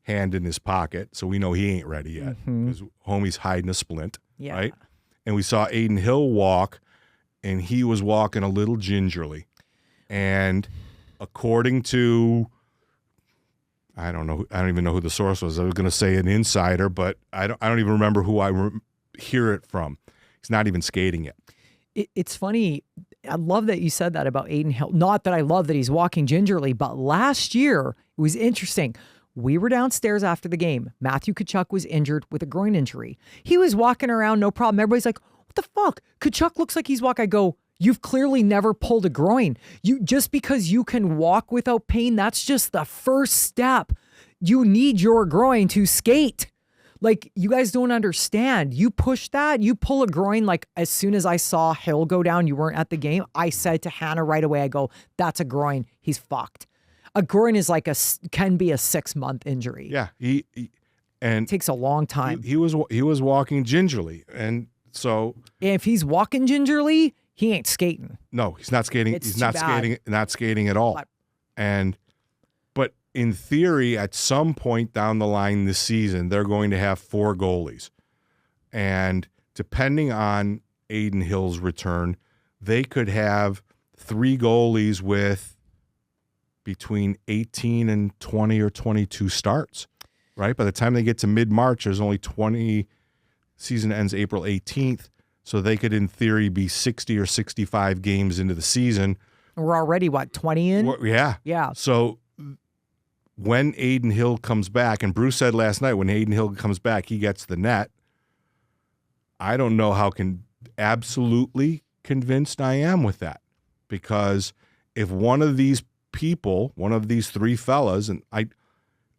hand in his pocket, so we know he ain't ready yet because homie's hiding a splint, right? And we saw Aiden Hill walk, and he was walking a little gingerly. And according to, I don't even know who the source was. I was going to say an insider, but I don't even remember who I hear it from. He's not even skating yet. It's funny. I love that you said that about Aiden Hill. Not that I love that he's walking gingerly, but last year it was interesting. We were downstairs after the game. Matthew Tkachuk was injured with a groin injury. He was walking around, no problem. Everybody's like, what the fuck? Tkachuk looks like he's walking. I go, you've clearly never pulled a groin. Just because you can walk without pain, that's just the first step. You need your groin to skate. Like, you guys don't understand. You push that, you pull a groin. Like, as soon as I saw Hill go down, you weren't at the game, I said to Hannah right away, I go, that's a groin. He's fucked. A groin is can be a 6-month injury. Yeah, it takes a long time. He was walking gingerly, and so if he's walking gingerly, he ain't skating. No, he's not skating. He's not skating at all. But in theory, at some point down the line this season, they're going to have 4 goalies, and depending on Aiden Hill's return, they could have 3 goalies with between 18 and 20 or 22 starts, right? By the time they get to mid-March, there's only 20, season ends April 18th, so they could, in theory, be 60 or 65 games into the season. We're already, 20 in? Yeah. Yeah. So when Aiden Hill comes back, and Bruce said last night, when Aiden Hill comes back, he gets the net. I don't know how absolutely convinced I am with that, because if one of these 3 fellas, and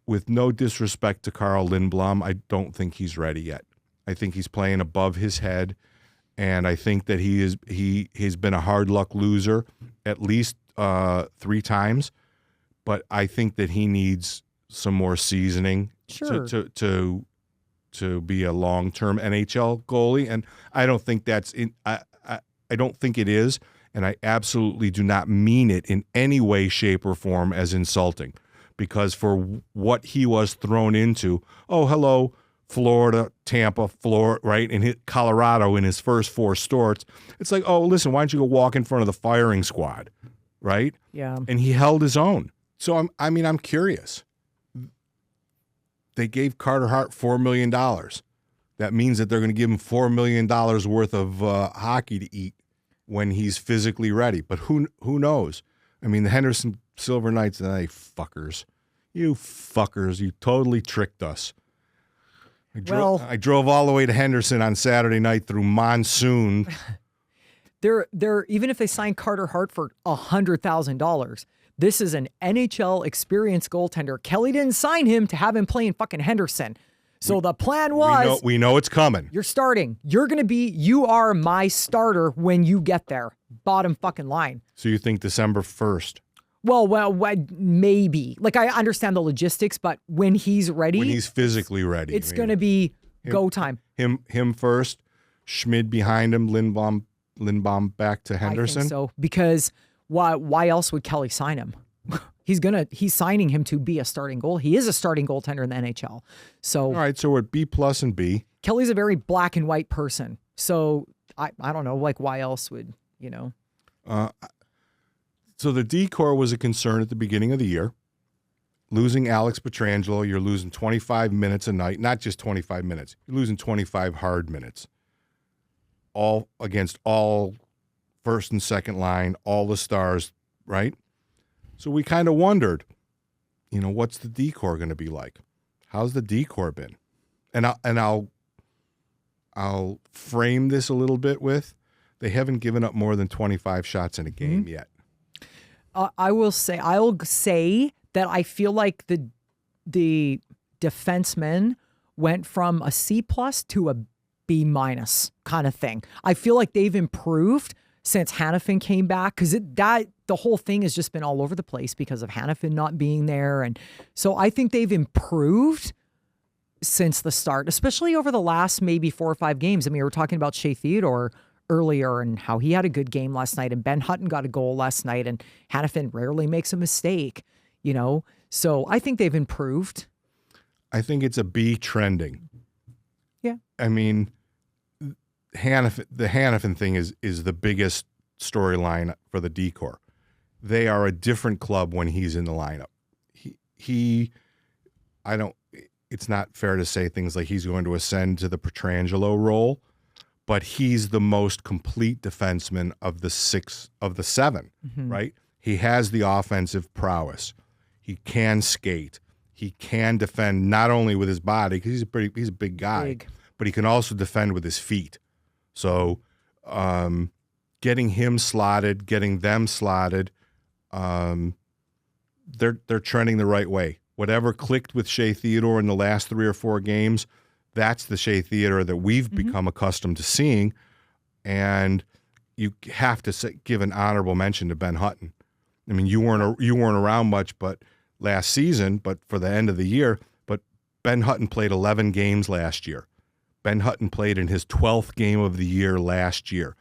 with no disrespect to Carl Lindblom, I don't think he's ready yet. I think he's playing above his head, and I think that he's been a hard luck loser at least 3 times, but I think that he needs some more seasoning to be a long-term NHL goalie, and I don't think I don't think it is. And I absolutely do not mean it in any way, shape, or form as insulting, because for what he was thrown into, oh, hello, Florida, Tampa, Florida, right, and hit Colorado in his first 4 starts, it's like, oh, listen, why don't you go walk in front of the firing squad, right? Yeah. And he held his own. So, I'm curious. They gave Carter Hart $4 million. That means that they're going to give him $4 million worth of hockey to eat when he's physically ready. But who knows? I mean, the Henderson Silver Knights, hey, fuckers. You fuckers, you totally tricked us. I drove all the way to Henderson on Saturday night through monsoon. They're even if they sign Carter Hart for $100,000, this is an NHL experienced goaltender. Kelly didn't sign him to have him play in fucking Henderson. So the plan was, we know it's coming. You're starting. You are my starter when you get there. Bottom fucking line. So you think December 1st? Well, maybe. Like, I understand the logistics, but when he's ready. When he's physically ready. It's going to be go time. Him first, Schmid behind him, Lindbaum back to Henderson? I think so, because why else would Kelly sign him? He's signing him to be a starting goal. He is a starting goaltender in the NHL. So all right, so we're at B+ and B. Kelly's a very black and white person. So I don't know, like, why else would, So the decor was a concern at the beginning of the year. Losing Alex Pietrangelo, you're losing 25 minutes a night, not just 25 minutes. You're losing 25 hard minutes. All against all first and second line, all the stars, right? So we kind of wondered, what's the decor going to be like? How's the decor been? And I'll frame this a little bit with, they haven't given up more than 25 shots in a game yet. I'll say that I feel like the defensemen went from a C+ to a B- kind of thing. I feel like they've improved since Hanifin came back, because the whole thing has just been all over the place because of Hanifin not being there. And so I think they've improved since the start, especially over the last maybe 4 or 5 games. I mean, we were talking about Shea Theodore earlier and how he had a good game last night, and Ben Hutton got a goal last night, and Hanifin rarely makes a mistake, So I think they've improved. I think it's a B trending. Yeah. I mean, the Hanifin thing is the biggest storyline for the decor. They are a different club when he's in the lineup. It's not fair to say things like he's going to ascend to the Pietrangelo role, but he's the most complete defenseman of the 7, right? He has the offensive prowess. He can skate. He can defend not only with his body, because he's a big guy, but he can also defend with his feet. So getting him slotted, getting them slotted, they're trending the right way. Whatever clicked with Shea Theodore in the last 3 or 4 games, that's the Shea Theodore that we've become accustomed to seeing. And you have to give an honorable mention to Ben Hutton. I mean, you weren't around much, but last season, but for the end of the year. But Ben Hutton played 11 games last year. Ben Hutton played in his 12th game of the year last year.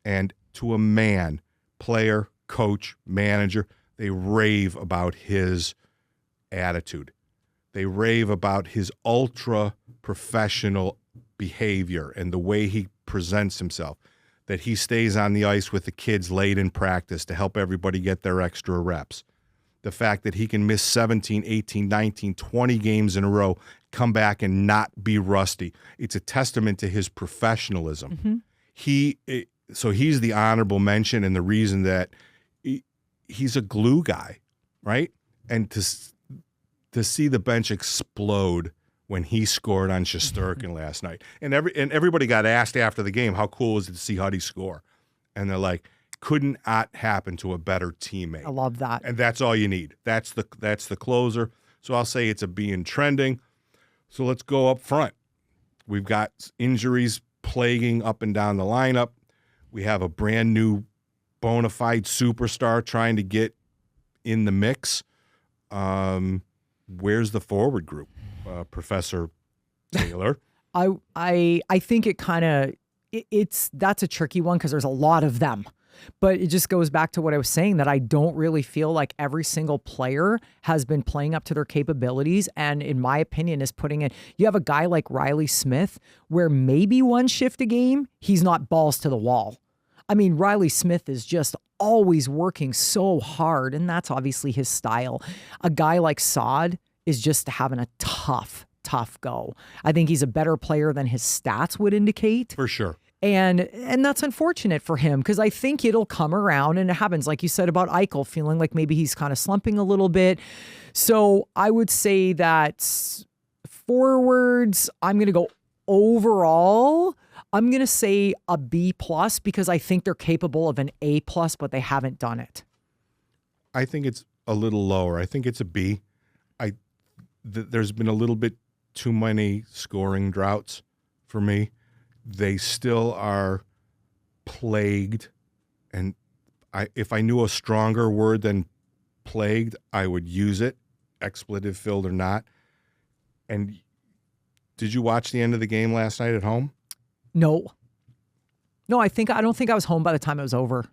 And to a man, player, coach, manager, they rave about his attitude. They rave about his ultra professional behavior and the way he presents himself, that he stays on the ice with the kids late in practice to help everybody get their extra reps. The fact that he can miss 17, 18, 19, 20 games in a row, come back and not be rusty. It's a testament to his professionalism. So he's the honorable mention, and the reason that he's a glue guy, right? And to see the bench explode when he scored on Shesterkin last night. And everybody got asked after the game, how cool was it to see Huddy score? And they're like, couldn't happen to a better teammate. I love that. And that's all you need. That's the closer. So I'll say it's a B in trending. So let's go up front. We've got injuries plaguing up and down the lineup. We have a brand new bona fide superstar trying to get in the mix. Where's the forward group, Professor Taylor? I think it kind of that's a tricky one because there's a lot of them. But it just goes back to what I was saying, that I don't really feel like every single player has been playing up to their capabilities. And in my opinion, is putting it, you have a guy like Riley Smith, where maybe one shift a game, he's not balls to the wall. I mean, Riley Smith is just always working so hard, and that's obviously his style. A guy like Saad is just having a tough tough go. I think he's a better player than his stats would indicate. For sure. And that's unfortunate for him because I think it'll come around, and it happens, like you said about Eichel, feeling like maybe he's kind of slumping a little bit. So I would say that forwards, I'm going to go overall. I'm going to say a B+ because I think they're capable of an A+, but they haven't done it. I think it's a little lower. I think it's a B. There's been a little bit too many scoring droughts for me. They still are plagued, and if I knew a stronger word than plagued, I would use it, expletive filled or not. And did you watch the end of the game last night at home? No, I don't think I was home by the time it was over,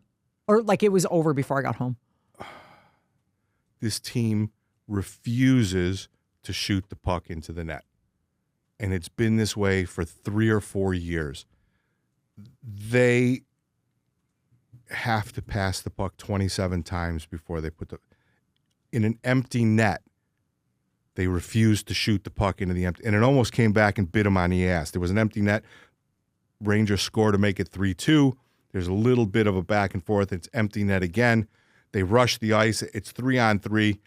or like it was over before I got home. This team refuses to shoot the puck into the net. And it's been this way for 3 or 4 years. They have to pass the puck 27 times before they put in an empty net. They refuse to shoot the puck into the empty, and it almost came back and bit them on the ass. There was an empty net. Rangers score to make it 3-2. There's a little bit of a back and forth. It's empty net again. They rush the ice. It's 3-on-3.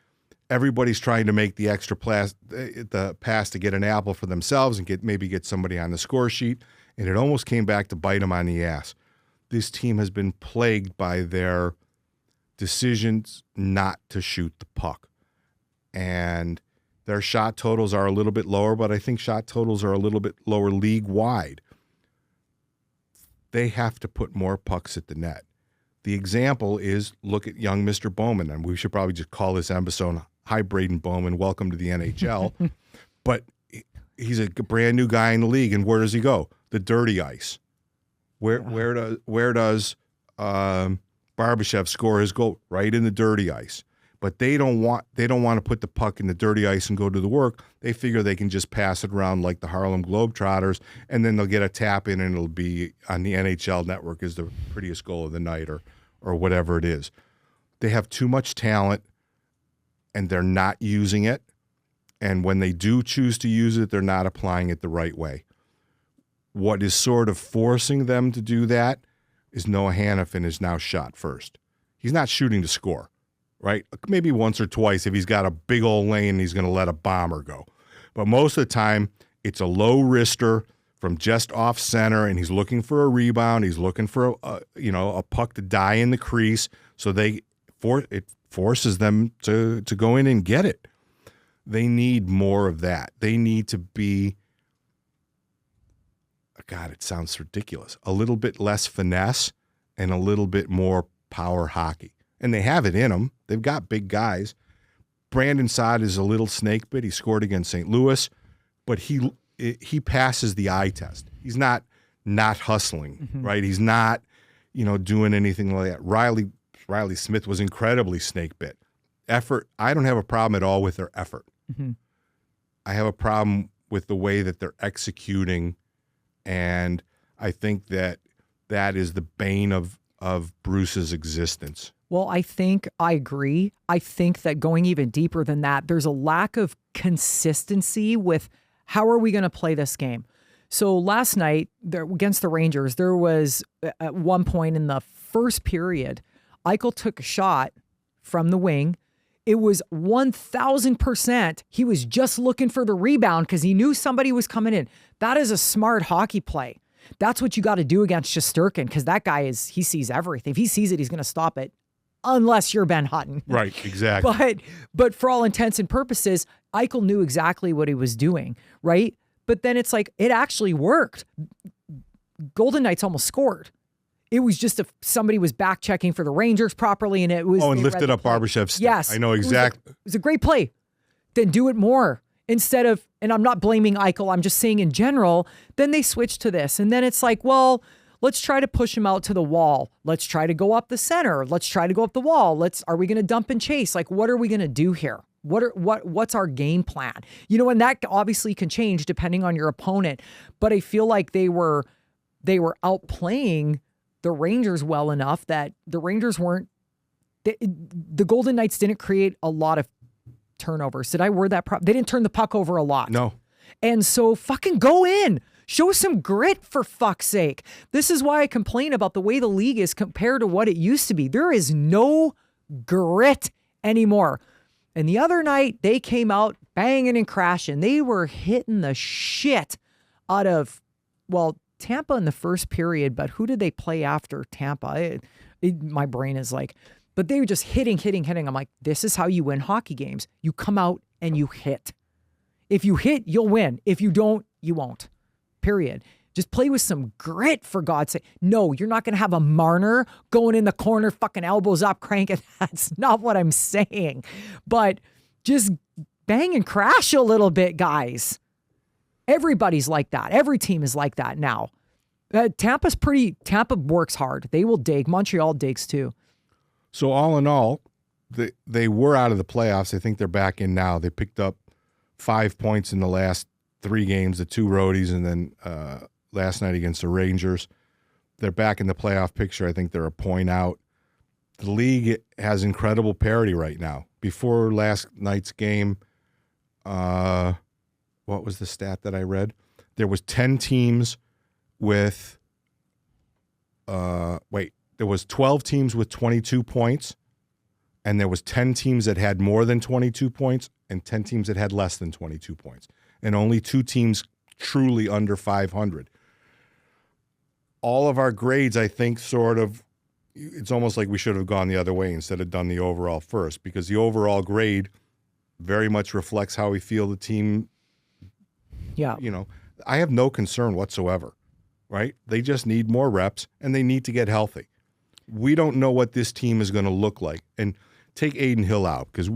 Everybody's trying to make the extra the pass to get an apple for themselves and maybe get somebody on the score sheet, and it almost came back to bite them on the ass. This team has been plagued by their decisions not to shoot the puck, and their shot totals are a little bit lower, but I think shot totals are a little bit lower league-wide. They have to put more pucks at the net. The example is, look at young Mr. Bowman, and we should probably just call this episode, "Hi, Braeden Bowman, welcome to the NHL." But he's a brand new guy in the league, and where does he go? The dirty ice. Where does Barbashev score his goal? Right in the dirty ice. But they don't want to put the puck in the dirty ice and go to the work. They figure they can just pass it around like the Harlem Globetrotters, and then they'll get a tap in, and it'll be on the NHL network as the prettiest goal of the night or whatever it is. They have too much talent, and they're not using it. And when they do choose to use it, they're not applying it the right way. What is sort of forcing them to do that is Noah Hannafin is now shot first. He's not shooting to score, right? Maybe once or twice if he's got a big old lane, he's going to let a bomber go. But most of the time, it's a low wrister from just off center, and he's looking for a rebound. He's looking for a puck to die in the crease, so it forces them to go in and get it. They need more of that. They need to be, God, it sounds ridiculous, a little bit less finesse and a little bit more power hockey. And they have it in them. They've got big guys. Brandon Saad is a little snake bit. He scored against St. Louis, but he passes the eye test. He's not hustling, right? He's not, doing anything like that. Riley Smith was incredibly snake bit. Effort, I don't have a problem at all with their effort. I have a problem with the way that they're executing, and I think that is the bane of Bruce's existence. Well, I agree. I think that going even deeper than that, there's a lack of consistency with how are we going to play this game. So last night against the Rangers, there was at one point in the first period, Eichel took a shot from the wing. It was 1,000%. He was just looking for the rebound because he knew somebody was coming in. That is a smart hockey play. That's what you got to do against Shesterkin because that guy he sees everything. If he sees it, he's going to stop it. Unless you're Ben Hutton. Right, exactly. But for all intents and purposes, Eichel knew exactly what he was doing, right? But then it's like, it actually worked. Golden Knights almost scored. It was just if somebody was back checking for the Rangers properly and it was... Oh, and lifted up Barbashev's stick. Yes. I know exactly. It was a great play. Then do it more. Instead of, and I'm not blaming Eichel, I'm just saying in general, then they switch to this. And then it's like, well... Let's try to push him out to the wall. Let's try to go up the center. Let's try to go up the wall. Are we going to dump and chase? Like, what are we going to do here? What's our game plan? And that obviously can change depending on your opponent. But I feel like they were outplaying the Rangers well enough that the Rangers the Golden Knights didn't create a lot of turnovers. Did I word that properly? They didn't turn the puck over a lot. No. And so fucking go in. Show some grit, for fuck's sake. This is why I complain about the way the league is compared to what it used to be. There is no grit anymore. And the other night, they came out banging and crashing. They were hitting the shit out of, well, Tampa in the first period, but who did they play after Tampa? My brain is like, but they were just hitting. I'm like, this is how you win hockey games. You come out and you hit. If you hit, you'll win. If you don't, you won't. Period. Just play with some grit, for God's sake. No, you're not going to have a Marner going in the corner, fucking elbows up, cranking. That's not what I'm saying. But just bang and crash a little bit, guys. Everybody's like that. Every team is like that now. Tampa works hard. They will dig. Montreal digs too. So all in all, they were out of the playoffs. I think they're back in now. They picked up 5 points in the last 3 games, the 2 roadies, and then last night against the Rangers. They're back in the playoff picture. I think they're a point out. The league has incredible parity right now. Before last night's game, what was the stat that I read? There was 10 teams with there was 12 teams with 22 points, and there was 10 teams that had more than 22 points and 10 teams that had less than 22 points, and only 2 teams truly under 500. All of our grades, I think, sort of, it's almost like we should have gone the other way instead of done the overall first, because the overall grade very much reflects how we feel the team. Yeah. I have no concern whatsoever, right? They just need more reps and they need to get healthy. We don't know what this team is going to look like. And take Aiden Hill out, because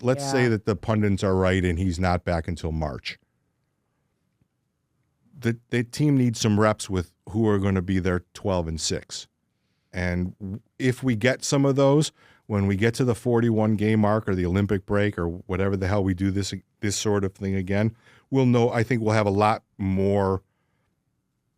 let's say that the pundits are right and he's not back until March. The team needs some reps with who are going to be their 12 and 6. And if we get some of those, when we get to the 41 game mark or the Olympic break or whatever the hell we do this sort of thing again, we'll know. I think we'll have a lot more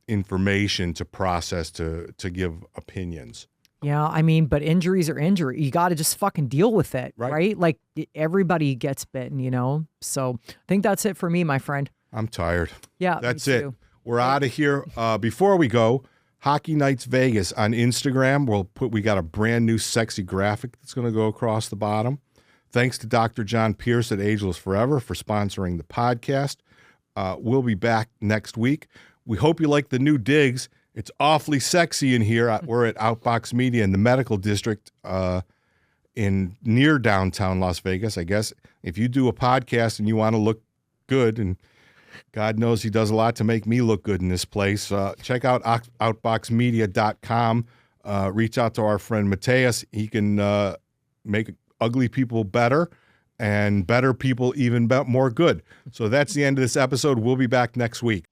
information to process to give opinions. Yeah, I mean, but injuries are injury. You got to just fucking deal with it, right? Like everybody gets bitten, So I think that's it for me, my friend. I'm tired. Yeah, that's it. We're out of here. Before we go, Hockey Nights Vegas on Instagram. We got a brand new sexy graphic that's going to go across the bottom. Thanks to Dr. John Pierce at Ageless Forever for sponsoring the podcast. We'll be back next week. We hope you like the new digs. It's awfully sexy in here. We're at OUTBOX Media in the Medical District near downtown Las Vegas. I guess if you do a podcast and you want to look good, and God knows he does a lot to make me look good in this place, check out outboxmedia.com. Reach out to our friend Mateus. He can make ugly people better and better people even more good. So that's the end of this episode. We'll be back next week.